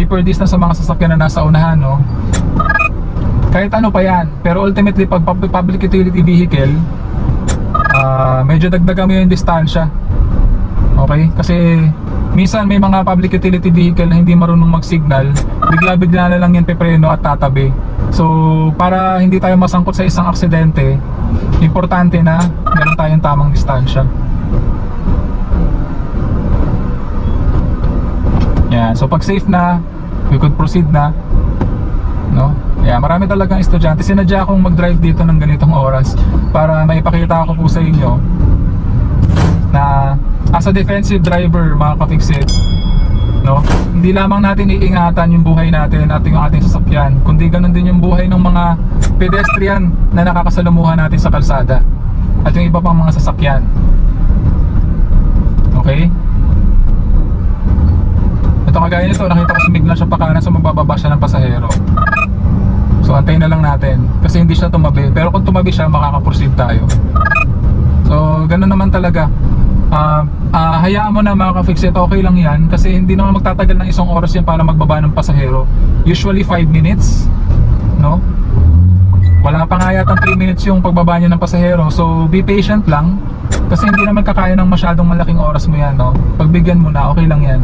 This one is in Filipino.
keeper distance sa mga sasakyan na nasa unahan, no? Kahit ano pa yan, pero ultimately pag public utility vehicle, medyo dagdagan mo yung distansya. Okay? Kasi minsan may mga public utility vehicle na hindi marunong mag-signal, bigla-bigla na lang yan pepreno at tatabi. So para hindi tayo masangkot sa isang aksidente, importante na meron tayong tamang distansya. Yan, so pag safe na, we could proceed na, no? Yeah, marami talagang estudyante. Sinadya akong mag-drive dito ng ganitong oras para maipakita ko po sa inyo na as a defensive driver, mga ka-fixit, no? Hindi lamang natin iingatan yung buhay natin at yung ating sasakyan, kundi ganun din yung buhay ng mga pedestrian na nakakasalamuhan natin sa kalsada at yung iba pang mga sasakyan. Okay? Ito kagaya nito, nakita ko sumigla siya pa kanan, so magbababa siya ng pasahero. So antayin na lang natin kasi hindi siya tumabi, pero kung tumabi siya makaka-proceed tayo. So ganun naman talaga. Hayaan mo na, mga ka-fixit, okay lang yan kasi hindi naman magtatagal ng isang oras yan para magbaba ng pasahero. Usually 5 minutes, no? Wala pa nga yatang 3 minutes yung pagbaba niya ng pasahero. So be patient lang kasi hindi naman kakaya ng masyadong malaking oras mo yan, no? Pagbigyan mo na, okay lang yan.